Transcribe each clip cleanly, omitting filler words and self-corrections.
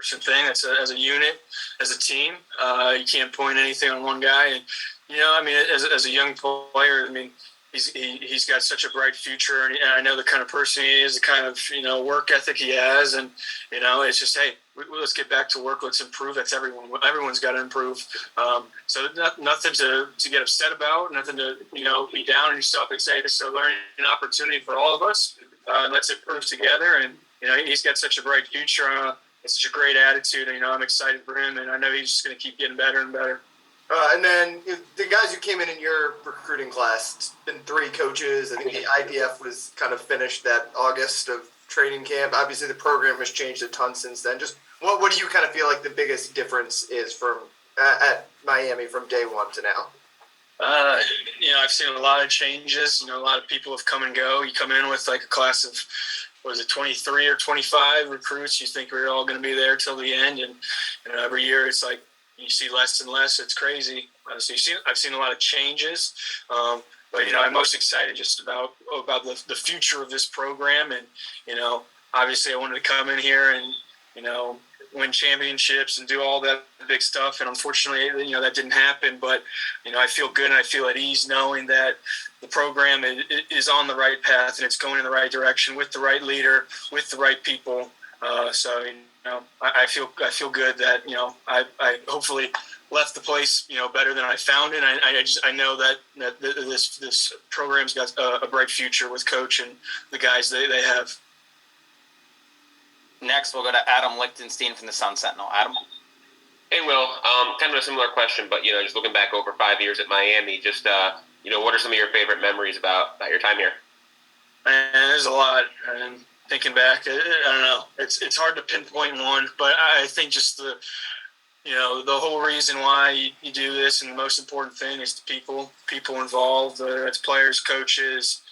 person thing. That's as a unit, as a team. You can't point anything on one guy. And as a young player, he's got such a bright future, and I know the kind of person he is, the kind of work ethic he has, and it's just, hey, let's get back to work. Let's improve. That's everyone. Everyone's got to improve. So nothing to get upset about. Nothing to be down on yourself and say this is a learning opportunity for all of us. Let's improve together. And he's got such a bright future. It's such a great attitude. I'm excited for him, and I know he's just going to keep getting better and better. And then the guys who came in your recruiting class, it's been 3 coaches. I think the IDF was kind of finished that August of training camp. Obviously, the program has changed a ton since then. Just what do you kind of feel like the biggest difference is from at Miami from day one to now? I've seen a lot of changes. A lot of people have come and go. You come in with like a class of 23 or 25 recruits. You think we're all going to be there till the end, and every year it's like you see less and less. It's crazy. So I've seen a lot of changes, but I'm most excited just about the future of this program, and obviously I wanted to come in here and win championships and do all that big stuff, and unfortunately that didn't happen. But I feel good and I feel at ease knowing that the program is on the right path and it's going in the right direction with the right leader, with the right people. So I feel good that I hopefully left the place better than I found it. I know that this program's got a bright future with Coach and the guys they have. Next, we'll go to Adam Lichtenstein from the Sun Sentinel. Adam. Hey, Will. Kind of a similar question, but just looking back over 5 years at Miami, just what are some of your favorite memories about your time here? Man, there's a lot. And thinking back, I don't know. It's hard to pinpoint one, but I think just the whole reason why you do this, and the most important thing is the people involved. Whether it's players, coaches,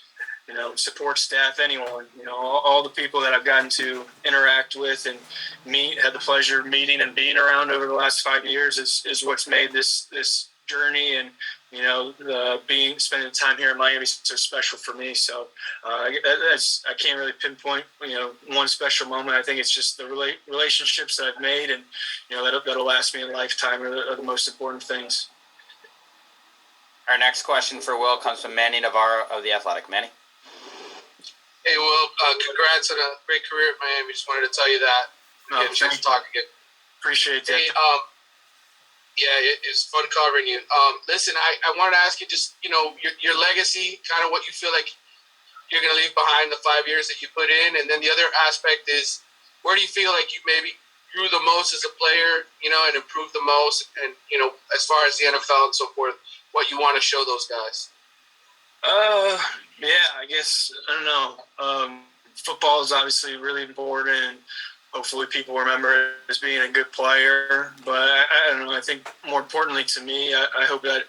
support staff, anyone. All the people that I've gotten to interact with and had the pleasure of meeting and being around over the last 5 years is what's made this journey and spending time here in Miami so special for me. So I can't really pinpoint one special moment. I think it's just the relationships that I've made, and that'll last me a lifetime are the most important things. Our next question for Will comes from Manny Navarro of The Athletic. Manny. Hey, Will, congrats on a great career at Miami. Just wanted to tell you that. Get a chance to talk again. Appreciate that. Hey, it's fun covering you. Listen, I wanted to ask you just, your legacy, kind of what you feel like you're going to leave behind the 5 years that you put in. And then the other aspect is, where do you feel like you maybe grew the most as a player, and improved the most? And, as far as the NFL and so forth, what you want to show those guys? Yeah, I guess, I don't know. Football is obviously really important, and hopefully people remember it as being a good player. But I don't know, I think more importantly to me, I hope that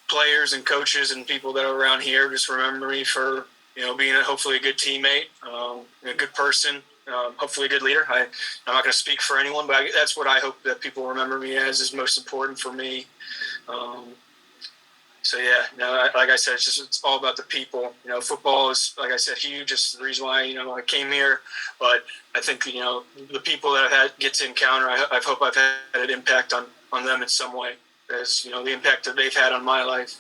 players and coaches and people that are around here just remember me for, being hopefully a good teammate, a good person, hopefully a good leader. I'm not going to speak for anyone, but that's what I hope that people remember me as is most important for me. So yeah, like I said, it's all about the people. Football is, like I said, huge. It's the reason why I came here. But I think the people that I've get to encounter, I hope I've had an impact on them in some way. As the impact that they've had on my life.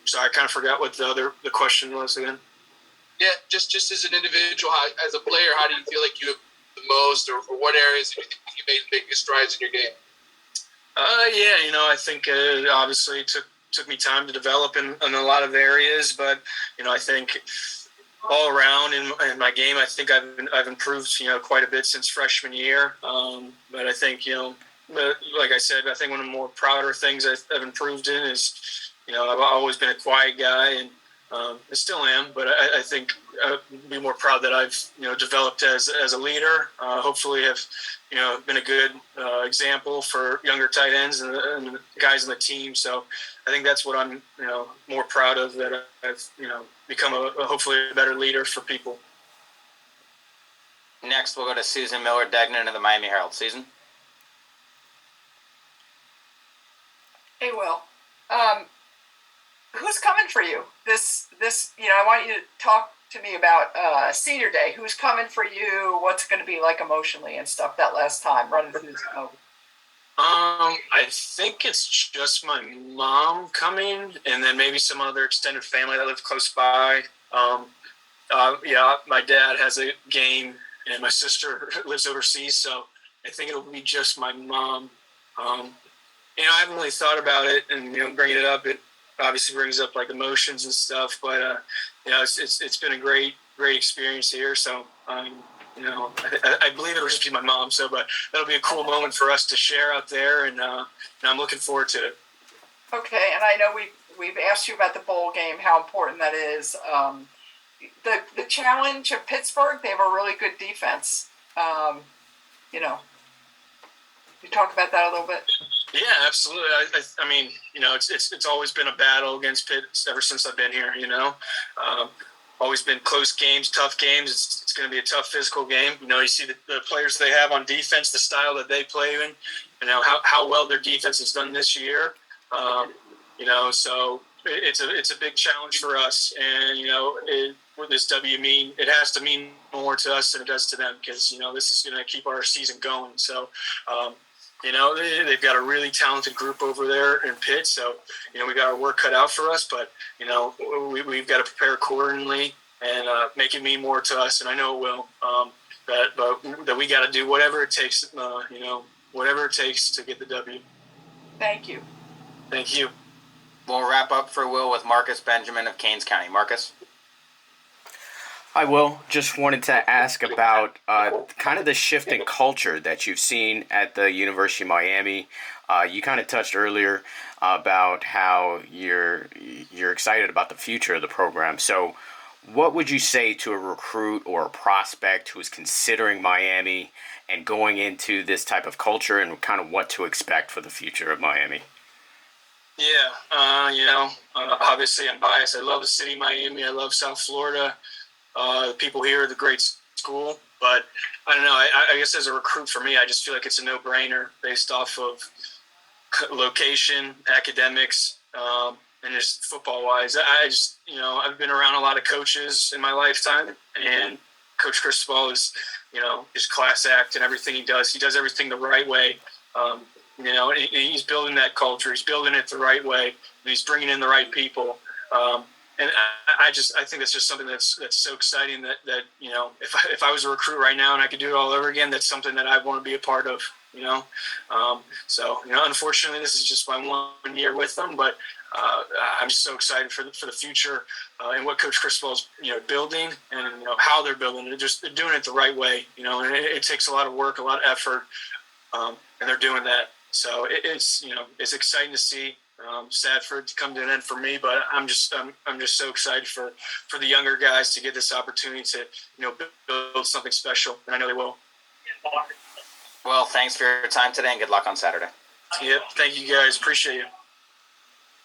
So I kind of forgot what the question was again. Yeah, just as an individual, as a player, how do you feel like you have the most, or what areas do you think you made the biggest strides in your game? I think obviously it took me time to develop in a lot of areas, but I think all around in my game, I think I've improved quite a bit since freshman year. But I think like I said, I think one of the more prouder things I've improved in is I've always been a quiet guy, and I still am, but I think I'd be more proud that I've developed as a leader. Hopefully have been a good example for younger tight ends and the guys on the team. So I think that's what I'm more proud of, that I've become a hopefully a better leader for people. Next, we'll go to Susan Miller-Degnan of the Miami Herald. Susan. Hey, Will. Who's coming for you? This I want you to talk to me about senior day. Who's coming for you? What's it going to be like emotionally and stuff that last time running through the snow? I think it's just my mom coming, and then maybe some other extended family that live close by. Yeah, my dad has a game, and my sister lives overseas, so I think it'll be just my mom. I haven't really thought about it, and bringing it up, it obviously brings up like emotions and stuff. But it's been a great experience here. So I believe it'll just be my mom. So, but that'll be a cool moment for us to share out there, and I'm looking forward to it. Okay, and I know we've asked you about the bowl game, how important that is. The challenge of Pittsburgh, they have a really good defense. You talk about that a little bit. Yeah, absolutely. I mean, it's always been a battle against Pitt ever since I've been here. Always been close games, tough games. It's going to be a tough physical game. You see the players they have on defense, the style that they play in, how well their defense has done this year. So it's a big challenge for us, and what this W mean, it has to mean more to us than it does to them, because this is going to keep our season going. So. They've got a really talented group over there in Pitt, so we got our work cut out for us. But we've got to prepare accordingly and make it mean more to us, and I know it will. But that we got to do whatever it takes, whatever it takes to get the W. Thank you. Thank you. We'll wrap up for Will with Marcus Benjamin of Keynes County. Marcus? Hi, Will. Just wanted to ask about kind of the shift in culture that you've seen at the University of Miami. You kind of touched earlier about how you're excited about the future of the program. So what would you say to a recruit or a prospect who is considering Miami and going into this type of culture, and kind of what to expect for the future of Miami? Yeah, obviously I'm biased. I love the city of Miami. I love South Florida. The people here are the great school, but I don't know. I guess as a recruit for me, I just feel like it's a no-brainer based off of location, academics, and just football-wise. I've been around a lot of coaches in my lifetime, and Coach Cristobal is, his class act and everything he does. He does everything the right way. He's building that culture. He's building it the right way. And he's bringing in the right people. And I think that's just something that's so exciting that if I was a recruit right now and I could do it all over again, that's something that I want to be a part of. Unfortunately, this is just my 1 year with them, but I'm just so excited for the future and what Coach Cristobal's building, and how they're building it. They're doing it the right way. And it takes a lot of work, a lot of effort, and they're doing that. So it's exciting to see. Sad for it to come to an end for me, but I'm just so excited for the younger guys to get this opportunity to build something special, and I know they will. Well, thanks for your time today, and good luck on Saturday. Yep, thank you guys. Appreciate you.